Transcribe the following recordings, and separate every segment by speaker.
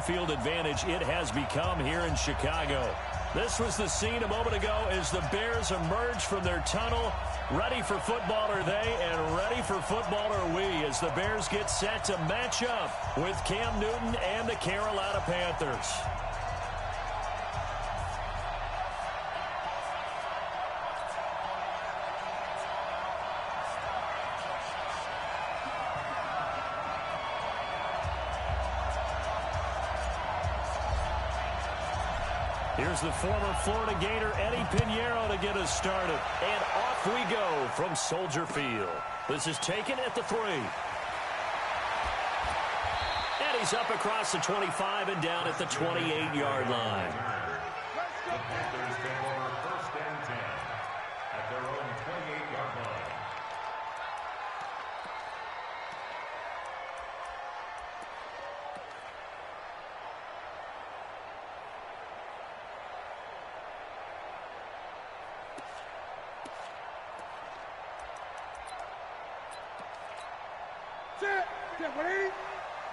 Speaker 1: field advantage it has become here in Chicago. This was the scene a moment ago as the Bears emerge from their tunnel. Ready for football are they, and ready for football are we, as the Bears get set to match up with Cam Newton and the Carolina Panthers. Here's the former Florida Gator, Eddie Pinheiro, to get us started. And off we go from Soldier Field. This is taken at the 3. And he's up across the 25 and down at the 28-yard line.
Speaker 2: The Panthers take over 1st and 10 at their own 28-yard line.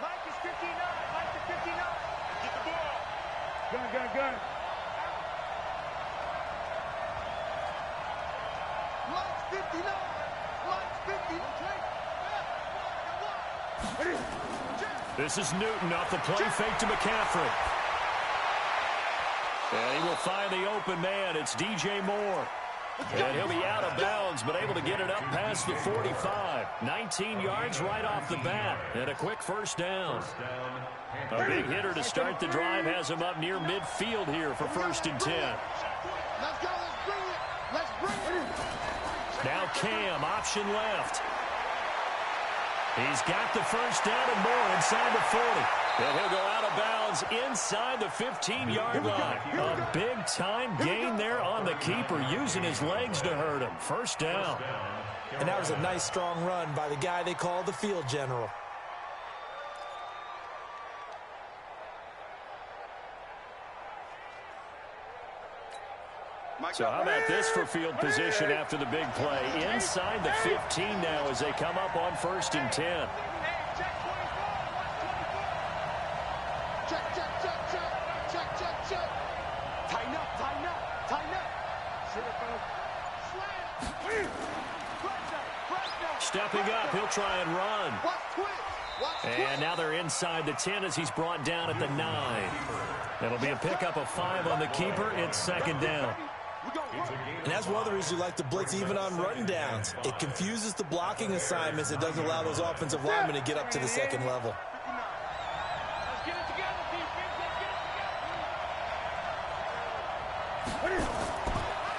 Speaker 3: Mike is 59. Mike is 59. Get the ball. Gun. Mike's 59. Mike's 50.
Speaker 1: This is Newton off the play fake to McCaffrey. And he will find the open man. It's DJ Moore. And he'll be out of bounds, but able to get it up past the 45. 19 yards right off the bat. And a quick first down. A big hitter to start the drive has him up near midfield here for 1st and 10.
Speaker 3: Let's go. Let's bring it.
Speaker 1: Now Cam, option left. He's got the first down and more inside the 40. And he'll go out of bounds inside the 15-yard line. A big-time gain there on the keeper, using his legs to hurt him. First down.
Speaker 4: And that was a nice, strong run by the guy they call the field general.
Speaker 1: So how about this for field position after the big play? Inside the 15 now as they come up on 1st and 10.
Speaker 3: Check. Tighten up.
Speaker 1: Stepping up, he'll try and run. And now they're inside the 10 as he's brought down at the 9. It'll be a pickup of 5 on the keeper. It's 2nd down.
Speaker 4: And that's one of the reasons you like to blitz even on run downs. It confuses the blocking assignments. It doesn't allow those offensive linemen to get up to the 2nd level.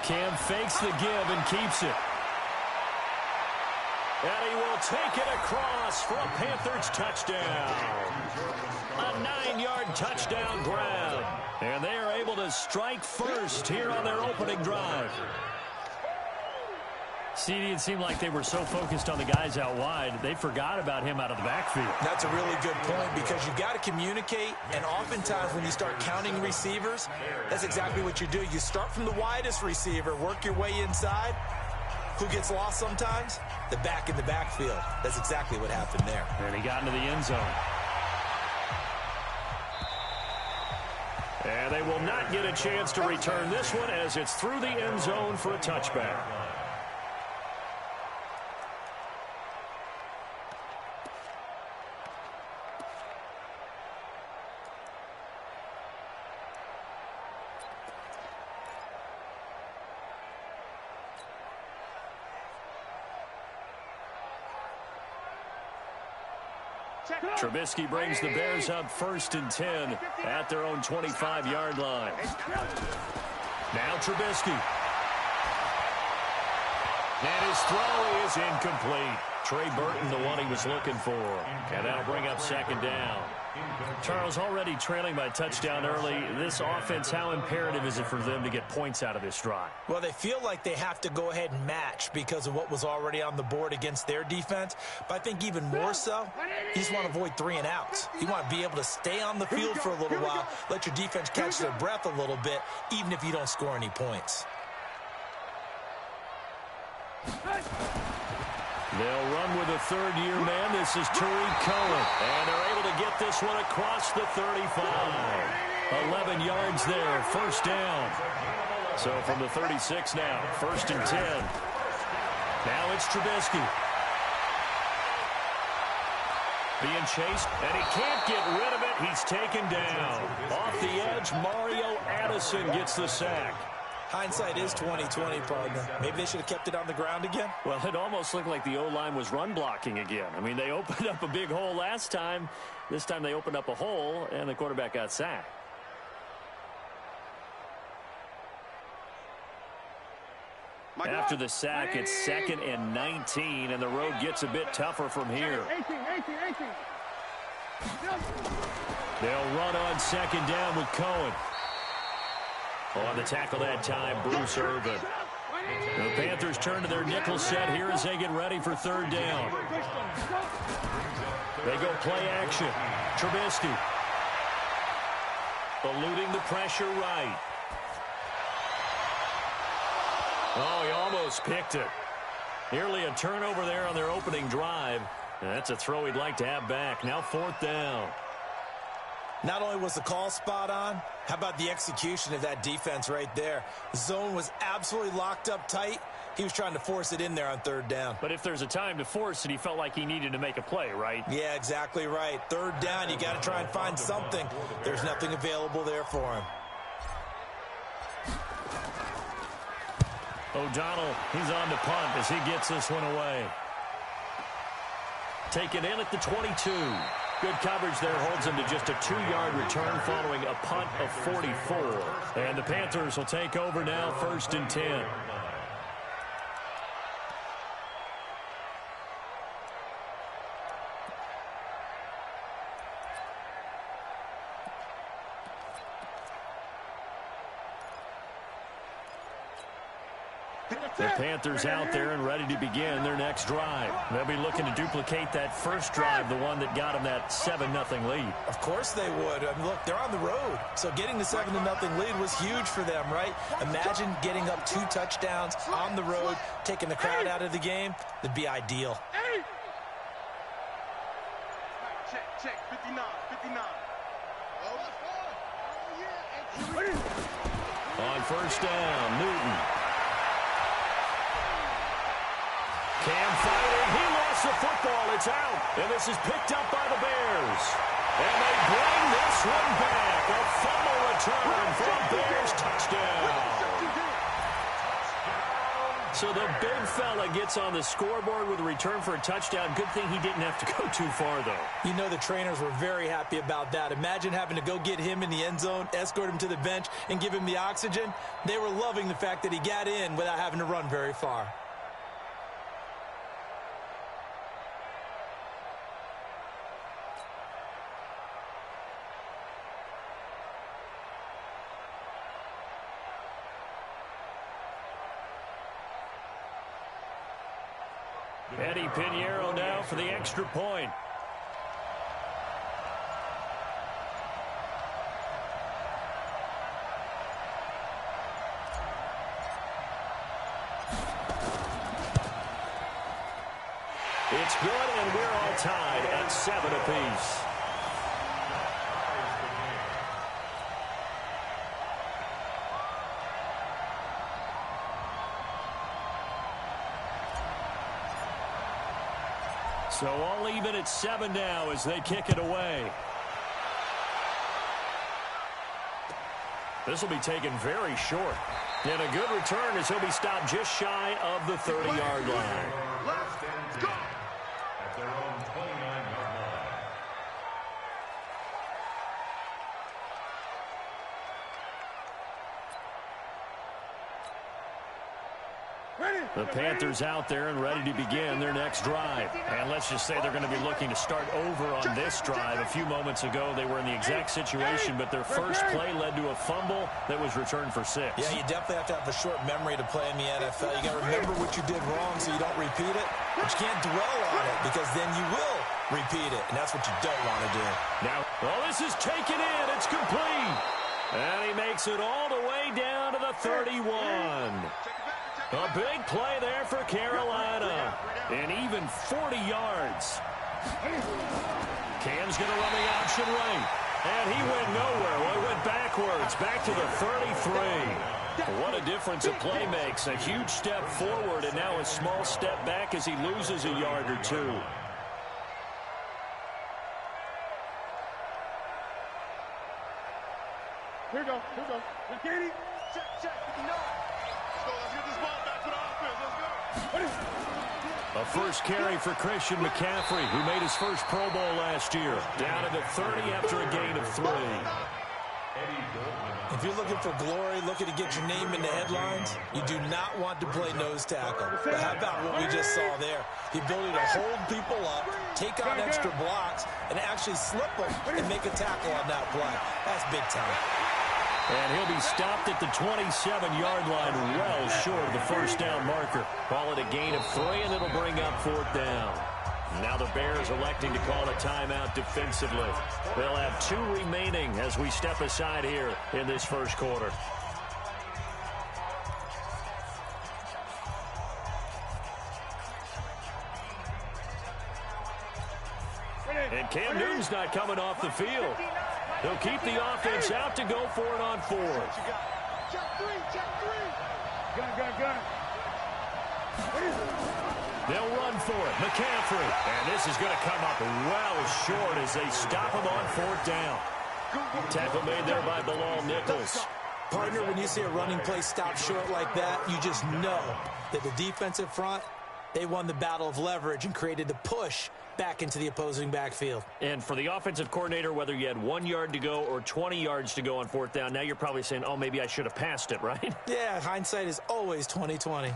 Speaker 1: Cam fakes the give and keeps it. And he will take it across for a Panthers touchdown. A 9-yard touchdown grab. And they are able to strike first here on their opening drive. CD, it seemed like they were so focused on the guys out wide, they forgot about him out of the backfield.
Speaker 4: That's a really good point, because you've got to communicate, and oftentimes when you start counting receivers, that's exactly what you do. You start from the widest receiver, work your way inside. Who gets lost sometimes? The back in the backfield. That's exactly what happened there.
Speaker 1: And he got into the end zone. And they will not get a chance to return this one as it's through the end zone for a touchback. Trubisky brings the Bears up 1st and 10 at their own 25-yard line. Now Trubisky. And his throw is incomplete. Trey Burton, the one he was looking for. And that'll bring up 2nd down. Charles, already trailing by a touchdown early. This offense, how imperative is it for them to get points out of this drive?
Speaker 4: Well, they feel like they have to go ahead and match because of what was already on the board against their defense. But I think even more so, you just want to avoid 3 and outs. You want to be able to stay on the field for a little while, let your defense catch their breath a little bit, even if you don't score any points.
Speaker 1: They'll run with a third-year man. This is Tariq Cohen. And they're able to get this one across the 35. 11 yards there, first down. So from the 36 now, 1st and 10. Now it's Trubisky. Being chased, and he can't get rid of it. He's taken down. Off the edge, Mario Addison gets the sack.
Speaker 4: Hindsight is 20/20, partner. Maybe they should have kept it on the ground again.
Speaker 1: Well, it almost looked like the O-line was run blocking again. I mean, they opened up a big hole last time. This time they opened up a hole, and the quarterback got sacked. After the sack, it's 2nd and 19, and the road gets a bit tougher from here.
Speaker 3: 18.
Speaker 1: They'll run on 2nd down with Cohen. On the tackle that time, Bruce Irvin. The Panthers turn to their nickel set here as they get ready for 3rd down. They go play action. Trubisky. Eluding the pressure right. Oh, he almost picked it. Nearly a turnover there on their opening drive. And that's a throw he'd like to have back. Now 4th down.
Speaker 4: Not only was the call spot on, how about the execution of that defense right there? The zone was absolutely locked up tight. He was trying to force it in there on 3rd down.
Speaker 1: But if there's a time to force it, he felt like he needed to make a play, right?
Speaker 4: Yeah, exactly right. 3rd down, you got to try and find something. There's nothing available there for him.
Speaker 1: O'Donnell, he's on to punt as he gets this one away. Taken in at the 22. Good coverage there holds him to just a 2-yard return following a punt of 44. And the Panthers will take over now, 1st and 10. The Panthers out there and ready to begin their next drive. They'll be looking to duplicate that first drive, the one that got them that 7-0 lead.
Speaker 4: Of course they would. I mean, look, they're on the road. So getting the 7-0 lead was huge for them, right? Imagine getting up 2 touchdowns on the road, taking the crowd out of the game. That'd be ideal.
Speaker 3: Check, 59.
Speaker 1: On 1st down, Newton. Cam fighting. He lost the football. It's out. And this is picked up by the Bears. And they bring this one back. A fumble return for a Bears touchdown. So the big fella gets on the scoreboard with a return for a touchdown. Good thing he didn't have to go too far, though.
Speaker 4: You know the trainers were very happy about that. Imagine having to go get him in the end zone, escort him to the bench, and give him the oxygen. They were loving the fact that he got in without having to run very far.
Speaker 1: Eddie Pinheiro now for the extra point. It's good, and we're all tied at 7 apiece. So all even at 7 now as they kick it away. This will be taken very short. And a good return as he'll be stopped just shy of the 30-yard line.
Speaker 2: Let's go. At their own 29-yard line.
Speaker 1: The Panthers out there and ready to begin their next drive. And let's just say they're going to be looking to start over on this drive. A few moments ago, they were in the exact situation, but their first play led to a fumble that was returned for 6.
Speaker 4: Yeah, you definitely have to have a short memory to play in the NFL. You got to remember what you did wrong so you don't repeat it. But you can't dwell on it because then you will repeat it, and that's what you don't want to do.
Speaker 1: Now, well, this is taken in. It's complete. And he makes it all the way down to the 31. A big play there for Carolina. And even 40 yards. Cam's going to run the option right. And he went nowhere. Well, he went backwards, back to the 33. What a difference a play makes. A huge step forward and now a small step back as he loses a yard or two.
Speaker 3: Here we go. Katie. Check. No. Let's get this ball back to the offense. Let's go.
Speaker 1: A first carry for Christian McCaffrey, who made his first Pro Bowl last year. Down to the 30 after a gain of 3.
Speaker 4: If you're looking for glory, looking to get your name in the headlines, you do not want to play nose tackle. But how about what we just saw there? The ability to hold people up, take on extra blocks, and actually slip them and make a tackle on that play. That's big time.
Speaker 1: And he'll be stopped at the 27-yard line, well short of the first down marker. Call it a gain of 3, and it'll bring up 4th down. Now the Bears electing to call a timeout defensively. They'll have 2 remaining as we step aside here in this first quarter. And Cam Newton's not coming off the field. He'll keep the offense out to go for it on 4th.
Speaker 3: Check 3. Gun.
Speaker 1: They'll run for it. McCaffrey. And this is going to come up well short as they stop him on 4th down. Tackle made there by Bilal Nichols.
Speaker 4: Partner, when you see a running play stop short like that, you just know that the defensive front, they won the battle of leverage and created the push back into the opposing backfield.
Speaker 1: And for the offensive coordinator, whether you had 1 yard to go or 20 yards to go on 4th down, now you're probably saying, oh, maybe I should have passed it, right?
Speaker 4: Yeah, hindsight is always 20/20.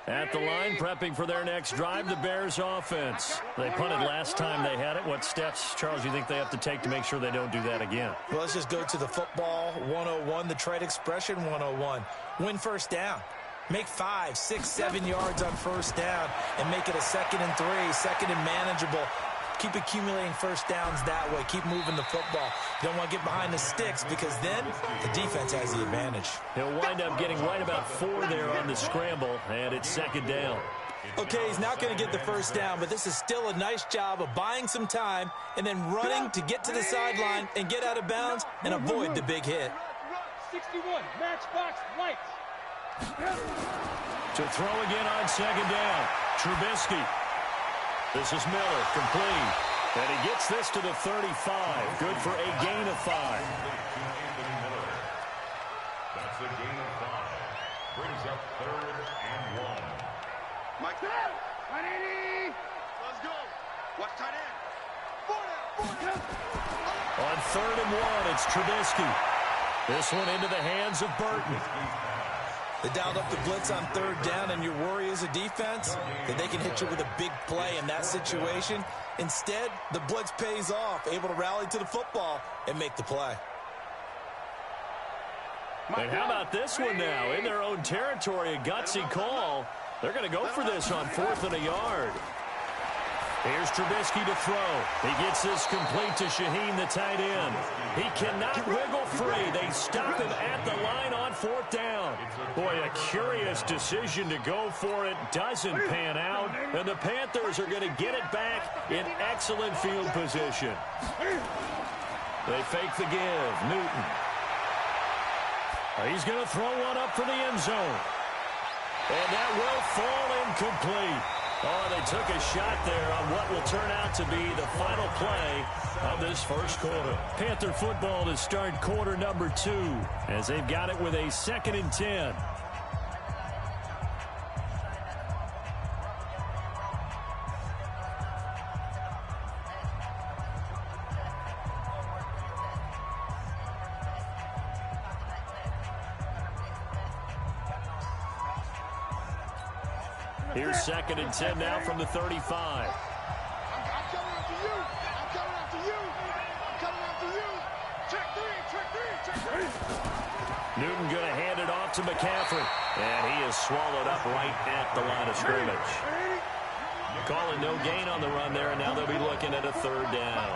Speaker 1: At the line, prepping for their next drive, the Bears offense. They punted last time they had it. What steps, Charles, you think they have to take to make sure they don't do that again?
Speaker 4: Well, let's just go to the football 101, the trade expression 101. Win first down. Make 5, 6, 7 yards on first down and make it a 2nd and 3, 2nd and manageable. Keep accumulating first downs that way. Keep moving the football. You don't want to get behind the sticks because then the defense has the advantage.
Speaker 1: He'll wind up getting right about 4 there on the scramble, and it's 2nd down.
Speaker 4: Okay, he's not going to get the first down, but this is still a nice job of buying some time and then running to get to the sideline and get out of bounds and avoid the big hit.
Speaker 3: 61, matchbox lights.
Speaker 1: To throw again on 2nd down, Trubisky. This is Miller, complete. And he gets this to the 35. Good for a gain of 5.
Speaker 2: That's a gain of 5. Brings up 3rd and 1.
Speaker 3: Mike, 180. Let's go. Watch tight end. 4
Speaker 1: On 3rd and 1, it's Trubisky. This one into the hands of Burton.
Speaker 4: They dialed up the blitz on 3rd down, and your worry as a defense that they can hit you with a big play in that situation. Instead, the blitz pays off, able to rally to the football and make the play.
Speaker 1: And how about this one now? In their own territory, a gutsy call. They're going to go for this on 4th and a yard. Here's Trubisky to throw. He gets this complete to Shaheen, the tight end. He cannot wiggle free. They stop him at the line on 4th down. Boy, a curious decision to go for it. Doesn't pan out. And the Panthers are going to get it back in excellent field position. They fake the give. Newton. He's going to throw one up for the end zone. And that will fall incomplete. Oh, they took a shot there on what will turn out to be the final play of this first quarter. Panther football to start quarter number 2 as they've got it with a 2nd and 10. Here's 2nd and 10 now from the 35.
Speaker 3: I'm coming after you. I'm coming after you. I'm coming after you. Check 3.
Speaker 1: Newton going to hand it off to McCaffrey. And he is swallowed up right at the line of scrimmage. Calling no gain on the run there, and now they'll be looking at a third down.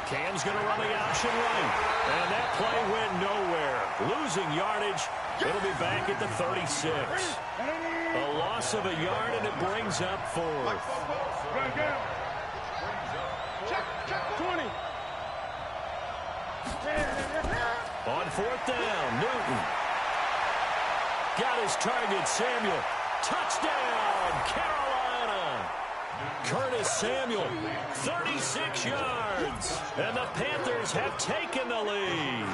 Speaker 1: Cam's going to run the option right. And that play went nowhere. Losing yardage. It'll be back at the 36. A loss of a yard, and it brings up fourth.
Speaker 3: Check 20.
Speaker 1: On fourth down, Newton. Got his target, Samuel. Touchdown, Carolina. Curtis Samuel, 36 yards. And the Panthers have taken the lead.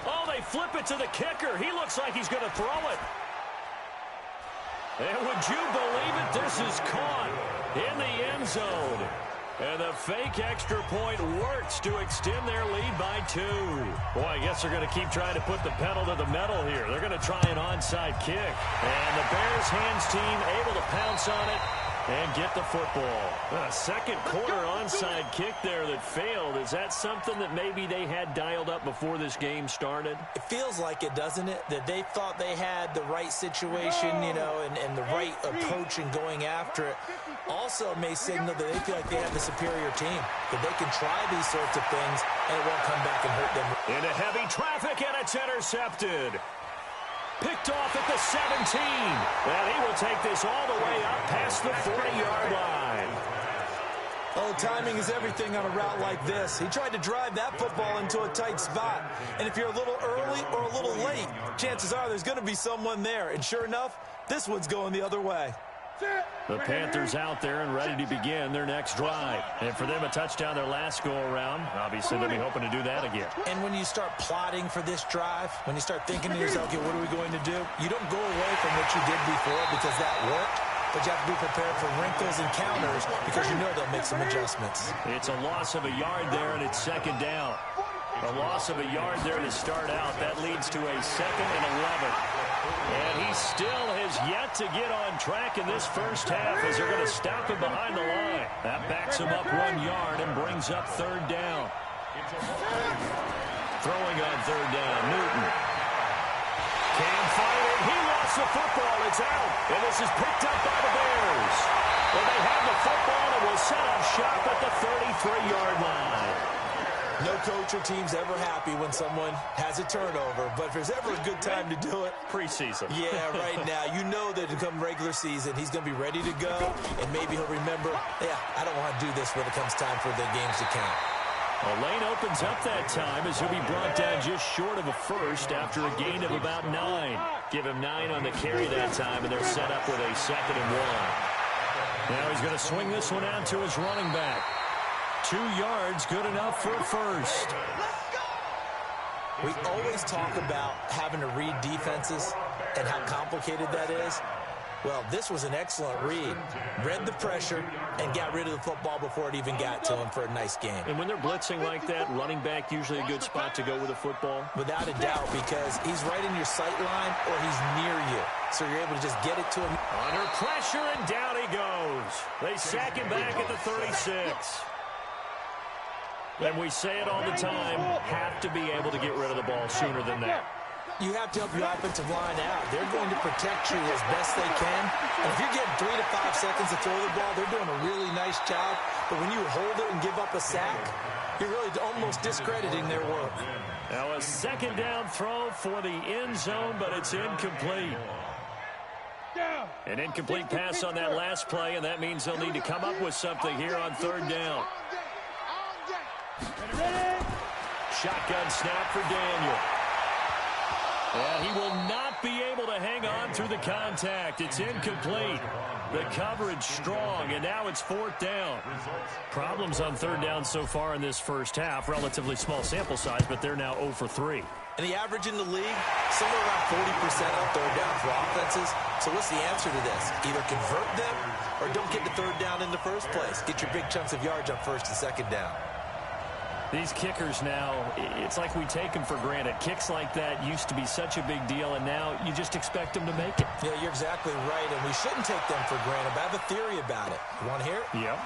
Speaker 1: Oh, they flip it to the kicker. He looks like he's going to throw it. And would you believe it? This is caught in the end zone. And the fake extra point works to extend their lead by 2. Boy, I guess they're going to keep trying to put the pedal to the metal here. They're going to try an onside kick. And the Bears hands team able to pounce on it and get the football. A second quarter onside kick there that failed. Is that something that maybe they had dialed up before this game started?
Speaker 4: It feels like it, doesn't it? That they thought they had the right situation, you know, and the right approach in going after it. Also may signal that they feel like they have the superior team, that they can try these sorts of things and it won't come back and hurt them.
Speaker 1: Into heavy traffic, and it's intercepted. Picked off at the 17. And he will take this all the way up past the 40-yard line.
Speaker 4: Oh, timing is everything on a route like this. He tried to drive that football into a tight spot. And if you're a little early or a little late, chances are there's going to be someone there. And sure enough, this one's going the other way.
Speaker 1: The Panthers out there and ready to begin their next drive. And for them, a touchdown their last go-around. Obviously, they'll be hoping to do that again.
Speaker 4: And when you start plotting for this drive, when you start thinking to yourself, okay, what are we going to do? You don't go away from what you did before because that worked. But you have to be prepared for wrinkles and counters because you know they'll make some adjustments.
Speaker 1: It's a loss of a yard there, and it's second down. A loss of a yard there to start out. That leads to a 2nd and 11. And he still has yet to get on track in this first half as they're going to stop him behind the line. That backs him up 1 yard and brings up third down. Throwing on third down, Newton. Can't find it. He lost the football. It's out. And this is picked up by the Bears. Well, they have the football and will set up shop at the 33-yard line.
Speaker 4: No coach or team's ever happy when someone has a turnover, but if there's ever a good time to do it,
Speaker 1: preseason.
Speaker 4: Yeah, right now. You know that come regular season, he's going to be ready to go, and maybe he'll remember, yeah, I don't want to do this when it comes time for the games to count.
Speaker 1: Well, lane opens up that time as he'll be brought down just short of a first after a gain of about 9. Give him 9 on the carry that time, and they're set up with a 2nd and 1. Now he's going to swing this one out to his running back. 2 yards, good enough for a first.
Speaker 4: We always talk about having to read defenses and how complicated that is. Well, this was an excellent read. Read the pressure and got rid of the football before it even got to him for a nice game.
Speaker 1: And when they're blitzing like that, running back usually a good spot to go with a football?
Speaker 4: Without a doubt, because he's right in your sight line or he's near you. So you're able to just get it to him.
Speaker 1: Under pressure, and down he goes. They sack him back at the 36. And we say it all the time, have to be able to get rid of the ball sooner than that.
Speaker 4: You have to help your offensive line out. They're going to protect you as best they can. And if you're getting 3 to 5 seconds to throw the ball, they're doing a really nice job. But when you hold it and give up a sack, you're really almost discrediting their work.
Speaker 1: Now a 2nd down throw for the end zone, but it's incomplete. An incomplete pass on that last play, and that means they'll need to come up with something here on 3rd down. Shotgun snap for Daniel. And he will not be able to hang on through the contact. It's incomplete. The coverage strong, and now it's 4th down. Problems on 3rd down so far in this first half. Relatively small sample size, but they're now 0 for 3.
Speaker 4: And the average in the league, somewhere around 40% on 3rd down for offenses. So what's the answer to this? Either convert them or don't get to 3rd down in the first place. Get your big chunks of yards on 1st and 2nd down.
Speaker 1: These kickers now, it's like we take them for granted. Kicks like that used to be such a big deal, and now you just expect them to make it.
Speaker 4: Yeah, you're exactly right, and we shouldn't take them for granted, but I have a theory about it. You want to hear it?
Speaker 1: Yeah.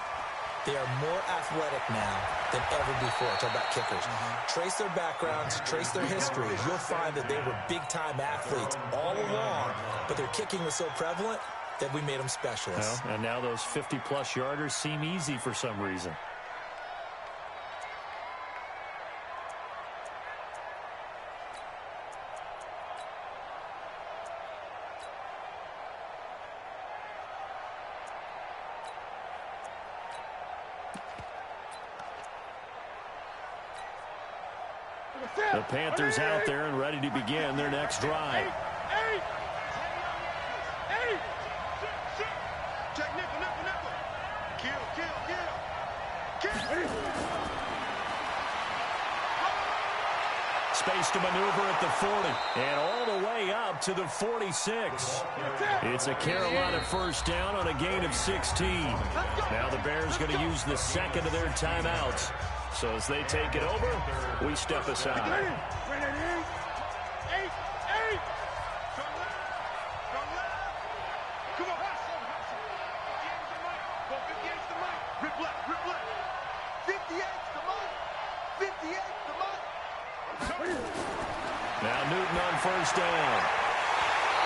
Speaker 4: They are more athletic now than ever before. Talk about kickers. Trace their backgrounds, trace their histories. You'll find that they were big-time athletes all along, but their kicking was so prevalent that we made them specialists.
Speaker 1: Well, and now those 50-plus yarders seem easy for some reason. The Panthers out there and ready to begin their next drive.
Speaker 3: Check nickel. Kill.
Speaker 1: Space to maneuver at the 40 and all the way up to the 46. It's a Carolina first down on a gain of 16. Now the Bears going to use the second of their timeouts. So as they take it over, we step aside. Now Newton on first down.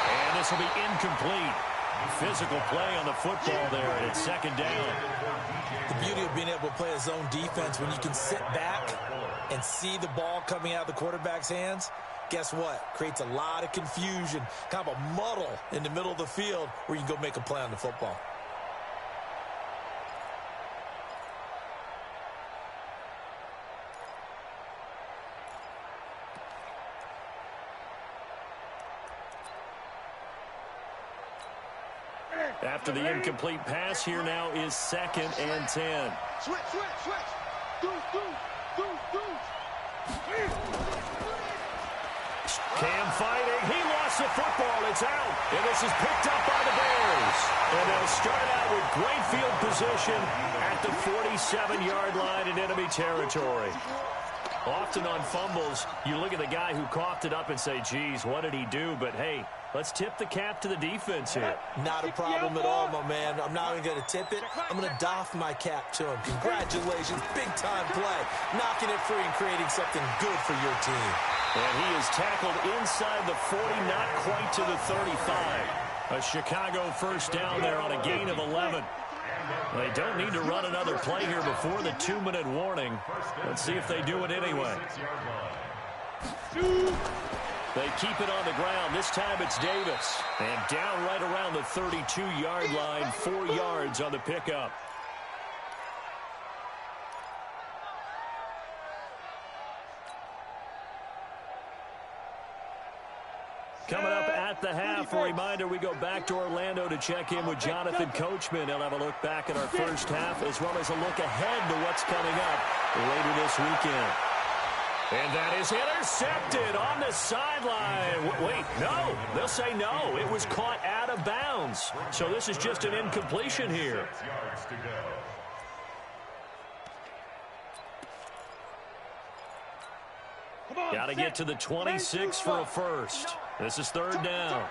Speaker 1: And this will be incomplete. Physical play on the football there, and it's second down.
Speaker 4: The beauty of being able to play a zone defense when you can sit back and see the ball coming out of the quarterback's hands, guess what? Creates a lot of confusion, kind of a muddle in the middle of the field where you can go make a play on the football.
Speaker 1: After the incomplete pass, here now is second and 10.
Speaker 3: Switch.
Speaker 1: Cam fighting. He lost the football. It's out. And this is picked up by the Bears. And they'll start out with great field position at the 47-yard line in enemy territory. Often on fumbles, you look at the guy who coughed it up and say, geez, what did he do? But, hey, let's tip the cap to the defense here.
Speaker 4: Not a problem at all, my man. I'm not even going to tip it. I'm going to doff my cap to him. Congratulations. Big-time play. Knocking it free and creating something good for your team.
Speaker 1: And he is tackled inside the 40, not quite to the 35. A Chicago first down there on a gain of 11. They don't need to run another play here before the 2-minute warning. Let's see if they do it anyway. They keep it on the ground. This time it's Davis. And down right around the 32-yard line, 4 yards on the pickup. Coming up at the half, a reminder, we go back to Orlando to check in with Jonathan Coachman. He'll have a look back at our first half as well as a look ahead to what's coming up later this weekend. And that is intercepted on the sideline. Wait, no. They'll say no. It was caught out of bounds. So this is just an incompletion here. Got to get to the 26 for a first. This is third down.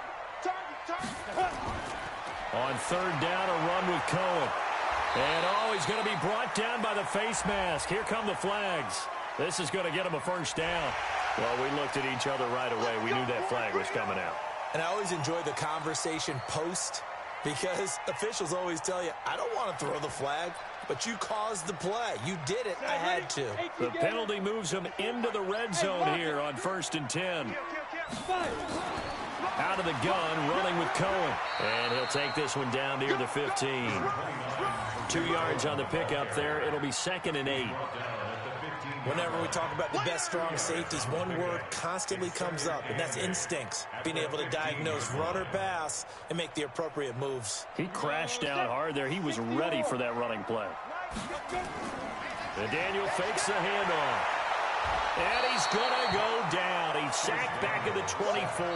Speaker 1: On third down, a run with Cohen. And, he's going to be brought down by the face mask. Here come the flags. This is going to get him a first down. Well, we looked at each other right away. We knew that flag was coming out.
Speaker 4: And I always enjoy the conversation post because officials always tell you, I don't want to throw the flag, but you caused the play. You did it. I had to.
Speaker 1: The penalty moves him into the red zone here on 1st and 10. Out of the gun, running with Cohen. And he'll take this one down near the 15. 2 yards on the pickup there. It'll be 2nd and 8.
Speaker 4: Whenever we talk about the best strong safeties, one word constantly comes up, and that's instincts. Being able to diagnose run or pass and make the appropriate moves.
Speaker 1: He crashed down hard there. He was ready for that running play. And Daniel fakes the handoff. And he's going to go down. He's sacked back at the 24.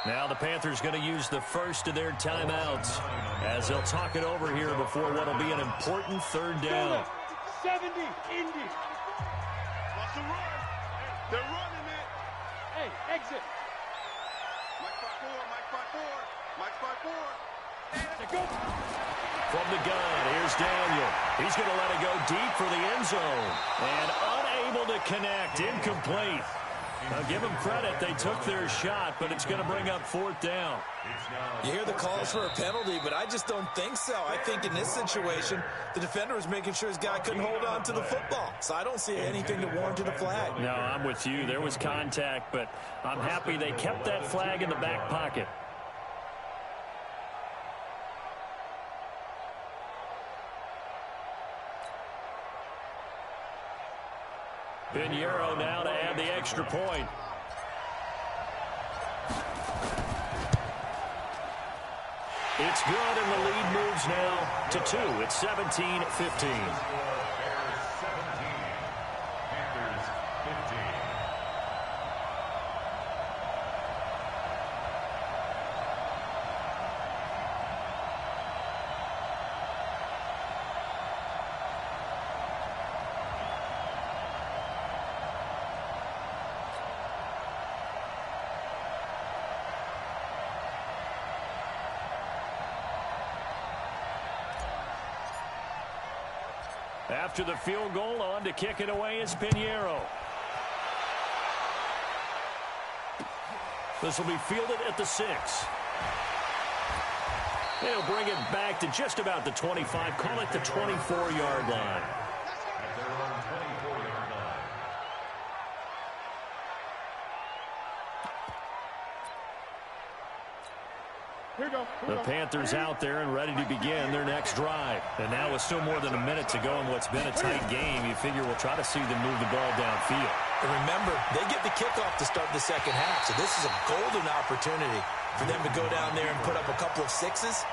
Speaker 1: Now the Panthers going to use the first of their timeouts as they'll talk it over here before what will be an important third down.
Speaker 3: 70, Indy. What's the run? They're running it. Hey, exit. Mike 5-4, Mike 5-4, Mike 5-4.
Speaker 1: From the gun, here's Daniel. He's going to let it go deep for the end zone. And unable to connect, incomplete. Now, give them credit. They took their shot, but it's going to bring up 4th down.
Speaker 4: You hear the calls for a penalty, but I just don't think so. I think in this situation, the defender was making sure his guy couldn't hold on to the football. So I don't see anything to warrant a flag.
Speaker 1: No, I'm with you. There was contact, but I'm happy they kept that flag in the back pocket. Pinheiro now to add the extra point. It's good, and the lead moves now to 2. It's 17-15.
Speaker 2: Bears 17, Panthers 15.
Speaker 1: After the field goal, on to kick it away is Pinheiro. This will be fielded at the 6. They'll bring it back to just about the 25, call it the 24-yard line.
Speaker 2: At their own 24-yard line.
Speaker 1: The Panthers out there and ready to begin their next drive. And now with still more than a minute to go in what's been a tight game, you figure we'll try to see them move the ball downfield.
Speaker 4: And remember, they get the kickoff to start the second half, so this is a golden opportunity for them to go down there and put up a couple of 6s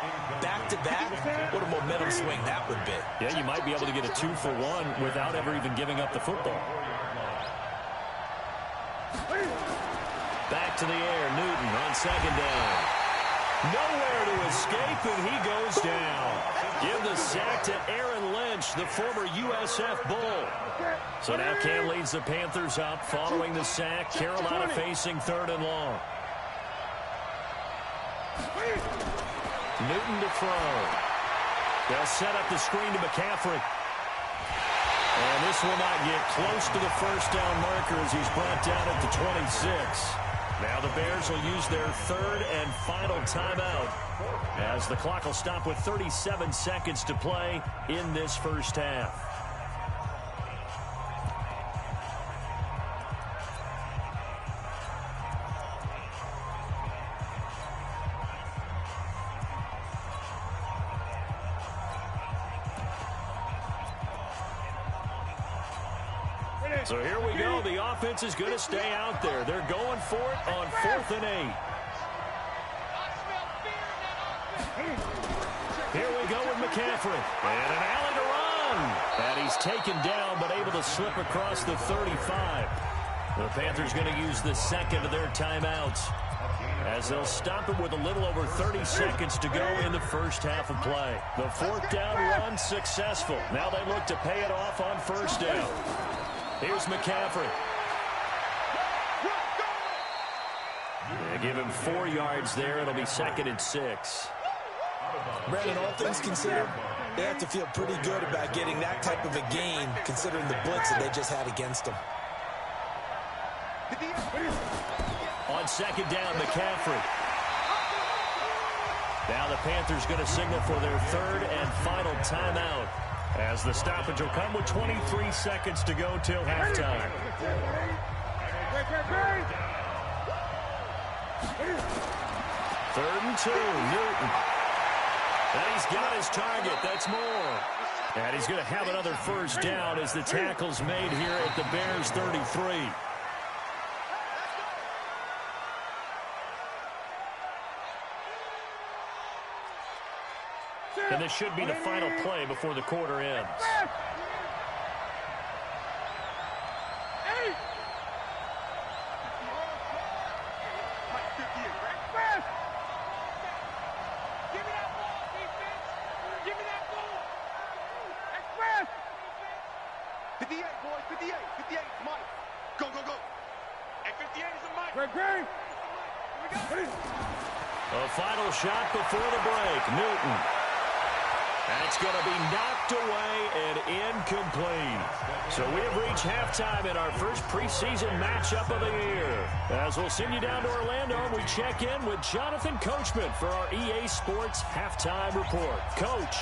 Speaker 4: back-to-back. What a momentum swing that would be.
Speaker 1: Yeah, you might be able to get a 2-for-1 without ever even giving up the football. Back to the air, Newton on second down. Nowhere to escape, and he goes down. Give the sack to Aaron Lynch, the former USF Bull. So now Cam leads the Panthers up following the sack. Carolina facing 3rd and long. Newton to throw. They'll set up the screen to McCaffrey. And this will not get close to the first down marker as he's brought down at the 26. Now the Bears will use their 3rd and final timeout as the clock will stop with 37 seconds to play in this first half. So here we go. The offense is going to stay out there. They're going for it on 4th and 8. Here we go with McCaffrey. And an alley to run. And he's taken down but able to slip across the 35. The Panthers going to use the second of their timeouts as they'll stop it with a little over 30 seconds to go in the first half of play. The 4th down run successful. Now they look to pay it off on 1st down. Here's McCaffrey. They give him 4 yards there. It'll be 2nd and 6.
Speaker 4: Brandon, all things considered, they have to feel pretty good about getting that type of a gain considering the blitz that they just had against them.
Speaker 1: On 2nd down, McCaffrey. Now the Panthers going to signal for their 3rd and final timeout, as the stoppage will come with 23 seconds to go till halftime. 3rd and 2, Newton. And he's got his target. That's more. And he's going to have another first down as the tackle's made here at the Bears' 33. And this should be the final play before the quarter ends. A final shot before the break. Newton. That's going to be knocked away and incomplete. So we have reached halftime in our first preseason matchup of the year. As we'll send you down to Orlando, we check in with Jonathan Coachman for our EA Sports Halftime Report. Coach.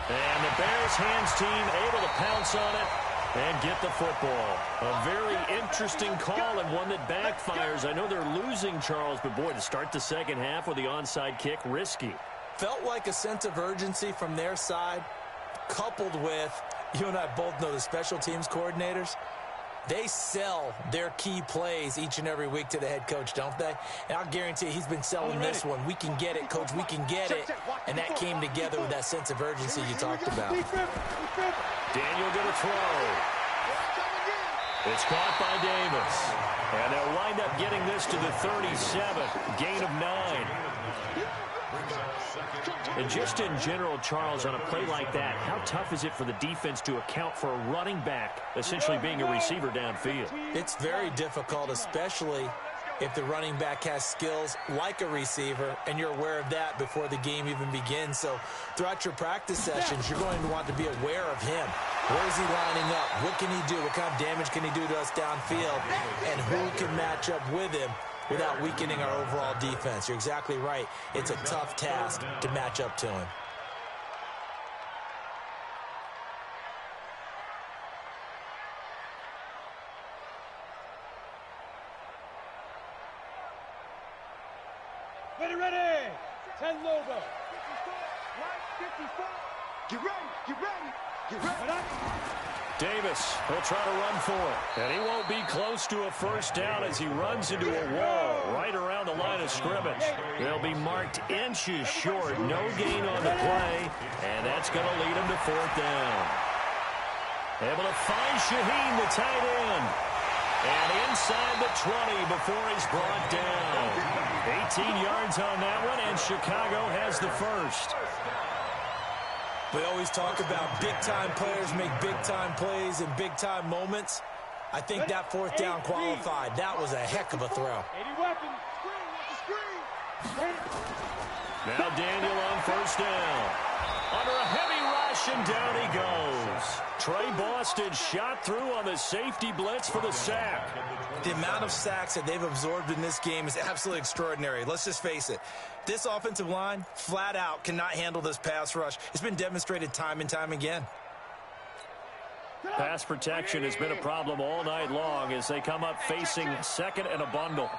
Speaker 1: And the Bears hands team able to pounce on it and get the football. A very interesting call and one that backfires. I know they're losing, Charles, but boy, to start the second half with the onside kick, risky.
Speaker 4: Felt like a sense of urgency from their side, coupled with, you and I both know the special teams coordinators, they sell their key plays each and every week to the head coach, don't they? And I'll guarantee he's been selling this one. We can get it, coach, we can get it. And that came together with that sense of urgency you talked about.
Speaker 1: Daniel going to throw. It's caught by Davis. And they'll wind up getting this to the 37. Gain of 9. And just in general, Charles, on a play like that, how tough is it for the defense to account for a running back essentially being a receiver downfield?
Speaker 4: It's very difficult, especially if the running back has skills like a receiver, and you're aware of that before the game even begins. So throughout your practice sessions, you're going to want to be aware of him. Where is he lining up? What can he do? What kind of damage can he do to us downfield? And who can match up with him without weakening our overall defense? You're exactly right. It's a tough task to match up to him.
Speaker 3: Ready. 10 Lobo. Get ready.
Speaker 1: Davis will try to run for it. And he won't be close to a first down as he runs into a wall right around the line of scrimmage. They'll be marked inches short. No gain on the play. And that's going to lead him to fourth down. Able to find Shaheen, the tight end. And inside the 20 before he's brought down. 18 yards on that one, and Chicago has the first.
Speaker 4: We always talk about big-time players make big-time plays in big-time moments. I think that fourth down qualified. That was a heck of a throw.
Speaker 1: Now Daniel on first down. Under a heavy rush, and down he goes. Trey Boston shot through on the safety blitz for the sack.
Speaker 4: The amount of sacks that they've absorbed in this game is absolutely extraordinary. Let's just face it. This offensive line, flat out, cannot handle this pass rush. It's been demonstrated time and time again.
Speaker 1: Pass protection has been a problem all night long as they come up facing second and a bundle.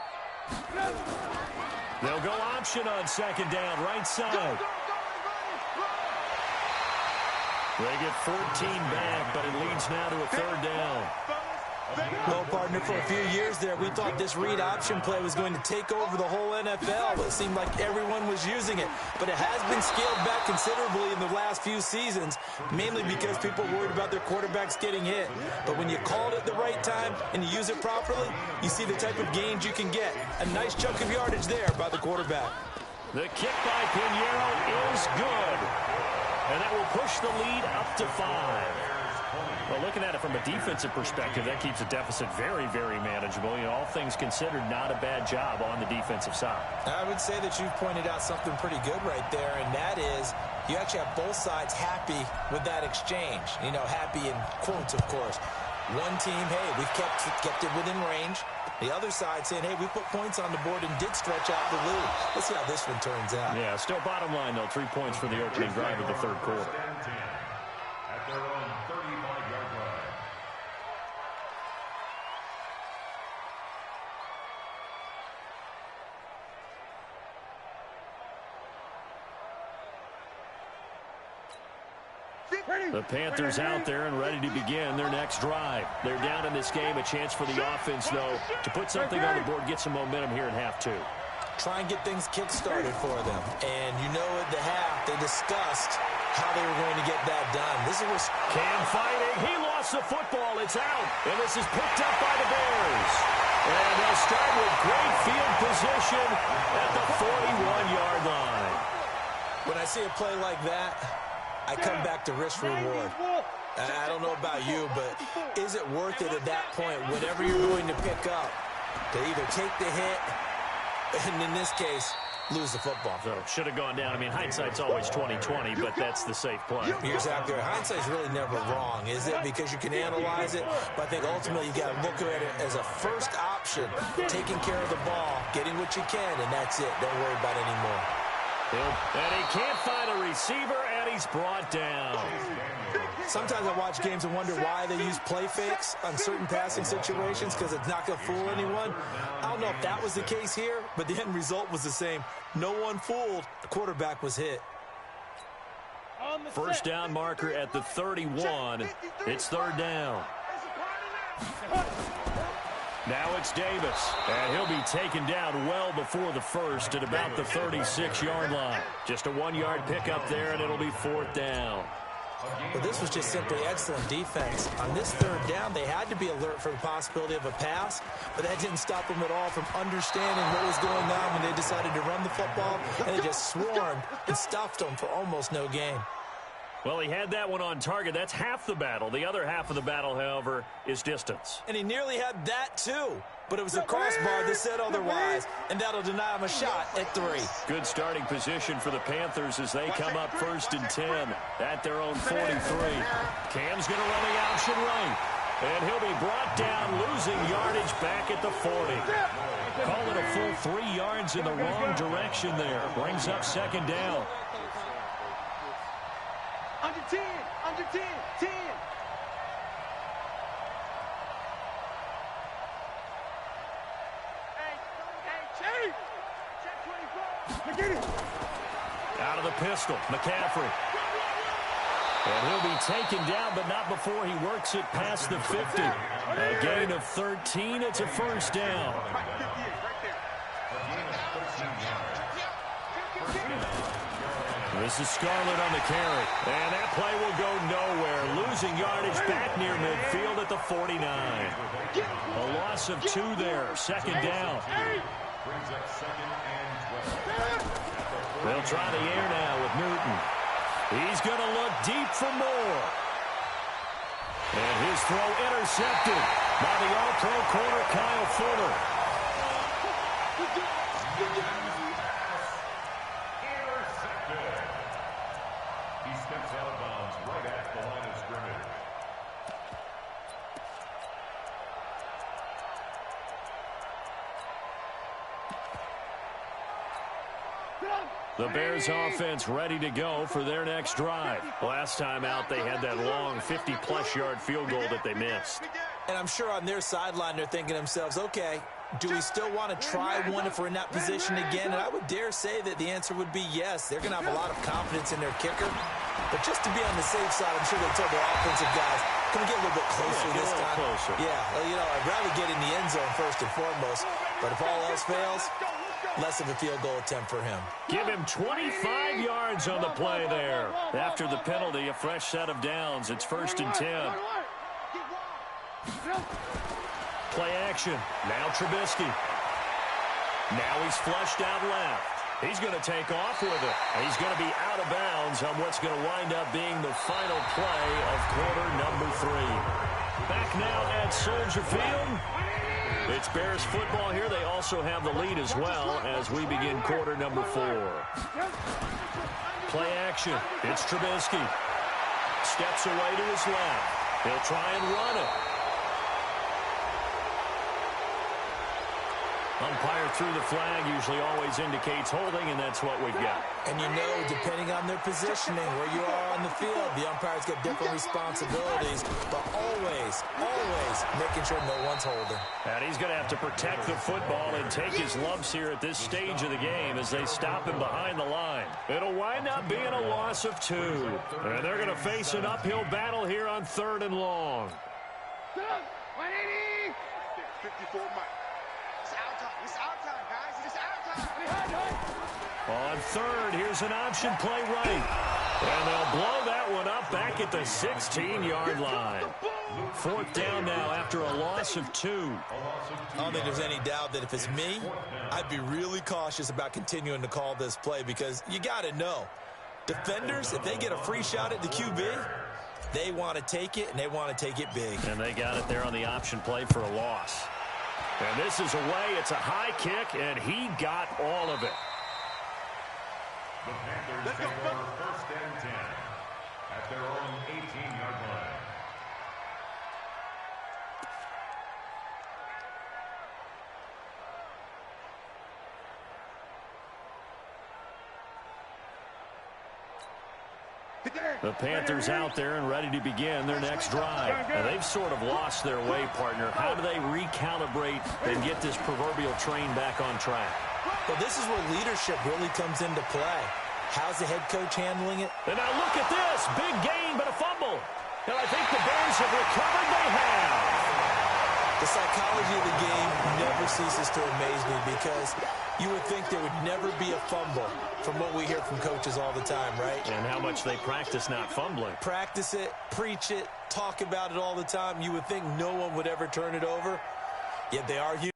Speaker 1: They'll go option on second down, right side. They get 14 back, but it leads now to a third down.
Speaker 4: Well, partner, for a few years there, we thought this read option play was going to take over the whole NFL. It seemed like everyone was using it, but it has been scaled back considerably in the last few seasons, mainly because people are worried about their quarterbacks getting hit. But when you call it at the right time and you use it properly, you see the type of gains you can get. A nice chunk of yardage there by the quarterback.
Speaker 1: The kick by Pinheiro is good, and that will push the lead up to 5. Well, looking at it from a defensive perspective, that keeps the deficit very, very manageable. You know, all things considered, not a bad job on the defensive side.
Speaker 4: I would say that you've pointed out something pretty good right there, and that is you actually have both sides happy with that exchange. You know, happy in quotes, of course. One team, hey, we've kept it within range. The other side saying, hey, we put points on the board and did stretch out the lead. Let's see how this one turns out.
Speaker 1: Yeah, still bottom line, though, 3 points for the opening drive of the third quarter.
Speaker 2: At their own 35-yard line.
Speaker 1: The Panthers out there and ready to begin their next drive. They're down in this game. A chance for the offense, though, to put something on the board, get some momentum here in half 2.
Speaker 4: Try and get things kick-started for them. And you know at the half, they discussed how they were going to get that done. This is
Speaker 1: Cam fighting. He lost the football. It's out. And this is picked up by the Bears. And they'll start with great field position at the 41-yard line.
Speaker 4: When I see a play like that, I come back to risk reward. I don't know about you, but is it worth it at that point, whatever you're going to pick up, to either take the hit And in this case, lose the football.
Speaker 1: So should have gone down. I mean, hindsight's always 20/20, but that's the safe play.
Speaker 4: You're exactly right. Hindsight's really never wrong, is it? Because you can analyze it, but I think ultimately you got to look at it as a first option, taking care of the ball, getting what you can, and that's it. Don't worry about it anymore.
Speaker 1: And he can't find a receiver, and he's brought down.
Speaker 4: Sometimes I watch games and wonder why they use play fakes on certain passing situations, because it's not going to fool anyone. I don't know if that was the case here, but the end result was the same. No one fooled. The quarterback was hit.
Speaker 1: First down marker at the 31. It's third down. Now it's Davis, and he'll be taken down well before the first at about the 36-yard line. Just a 1-yard pickup there, and it'll be fourth down.
Speaker 4: But this was just simply excellent defense. On this third down, they had to be alert for the possibility of a pass, but that didn't stop them at all from understanding what was going on when they decided to run the football, and they just swarmed and stuffed them for almost no gain.
Speaker 1: Well, he had that one on target. That's half the battle. The other half of the battle, however, is distance.
Speaker 4: And he nearly had that, too. But it was a crossbar that said otherwise, and that'll deny him a shot at 3.
Speaker 1: Good starting position for the Panthers as they come up first and 10 at their own 43. Cam's going to run the option right, and he'll be brought down, losing yardage back at the 40. Call it a full 3 yards in the wrong direction there. Brings up second down.
Speaker 3: Under 10, under 10, 10. Hey, check 24.
Speaker 1: Out of the pistol, McCaffrey. And he'll be taken down, but not before he works it past the 50. A gain of 13. It's a first down. This is Scarlett on the carry. And that play will go nowhere. Losing yardage back near midfield at the 49. A loss of 2 there. Second down. They'll try the air now with Newton. He's going to look deep for more. And his throw intercepted by the all-pro corner, Kyle Fuller.
Speaker 2: He steps out of bounds right at the line of scrimmage.
Speaker 1: The Bears offense ready to go for their next drive. Last time out, they had that long 50-plus yard field goal that they missed.
Speaker 4: And I'm sure on their sideline they're thinking to themselves, okay, do we still want to try one if we're in that position again? And I would dare say that the answer would be yes. They're going to have a lot of confidence in their kicker. But just to be on the safe side, I'm sure they told their offensive guys, can we get a little bit closer this time?
Speaker 1: Closer.
Speaker 4: Yeah, well, you know, I'd rather get in the end zone first and foremost. But if all else fails, less of a field goal attempt for him.
Speaker 1: Give him 25 yards on the play there. After the penalty, a fresh set of downs. It's first and 10. Play action. Now Trubisky. Now he's flushed out left. He's going to take off with it. He's going to be out of bounds on what's going to wind up being the final play of quarter number 3. Back now at Soldier Field. It's Bears football here. They also have the lead as well as we begin quarter number 4. Play action. It's Trubisky. Steps away to his left. He'll try and run it. Umpire through the flag usually always indicates holding, and that's what we've got.
Speaker 4: And you know, depending on their positioning, where you are on the field, the umpire's got different responsibilities, but always, always making sure no one's holding.
Speaker 1: And he's going to have to protect the football and take his lumps here at this stage of the game as they stop him behind the line. It'll wind up being a loss of 2. And they're going to face an uphill battle here on 3rd and long.
Speaker 3: 180. 54 Mike.
Speaker 1: On 3rd, here's an option play right. And they'll blow that one up back at the 16-yard line. 4th down now after a loss of 2.
Speaker 4: I don't think there's any doubt that if it's me, I'd be really cautious about continuing to call this play because you got to know, defenders, if they get a free shot at the QB, they want to take it, and they want to take it big.
Speaker 1: And they got it there on the option play for a loss. And this is away. It's a high kick, and he got all of it.
Speaker 2: The Panthers take over first and 10 at their own 18-yard line.
Speaker 1: The Panthers out there and ready to begin their next drive. Now, they've sort of lost their way, partner. How do they recalibrate and get this proverbial train back on track?
Speaker 4: Well, this is where leadership really comes into play. How's the head coach handling it?
Speaker 1: And now look at this. Big gain, but a fumble. And I think the Bears have recovered. They have.
Speaker 4: The psychology of the game never ceases to amaze me because you would think there would never be a fumble from what we hear from coaches all the time, right?
Speaker 1: And how much they practice not fumbling.
Speaker 4: Practice it, preach it, talk about it all the time. You would think no one would ever turn it over, yet they are human.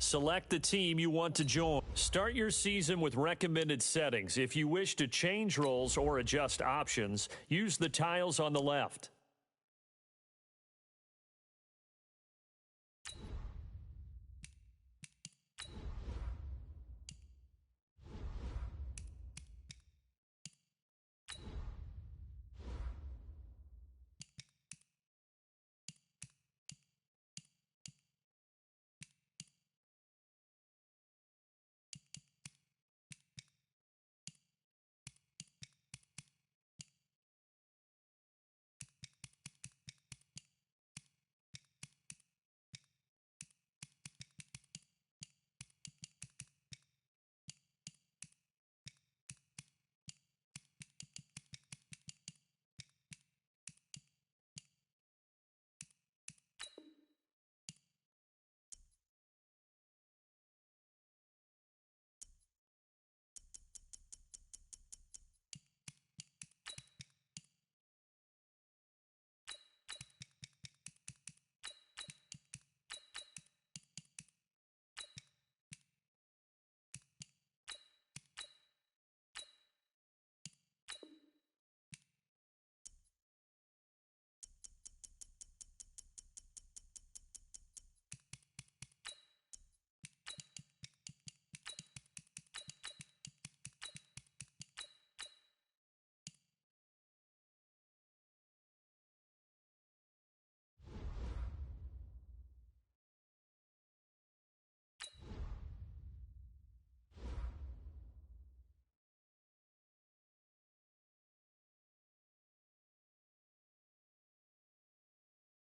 Speaker 1: Select the team you want to join. Start your season with recommended settings. If you wish to change roles or adjust options, use the tiles on the left.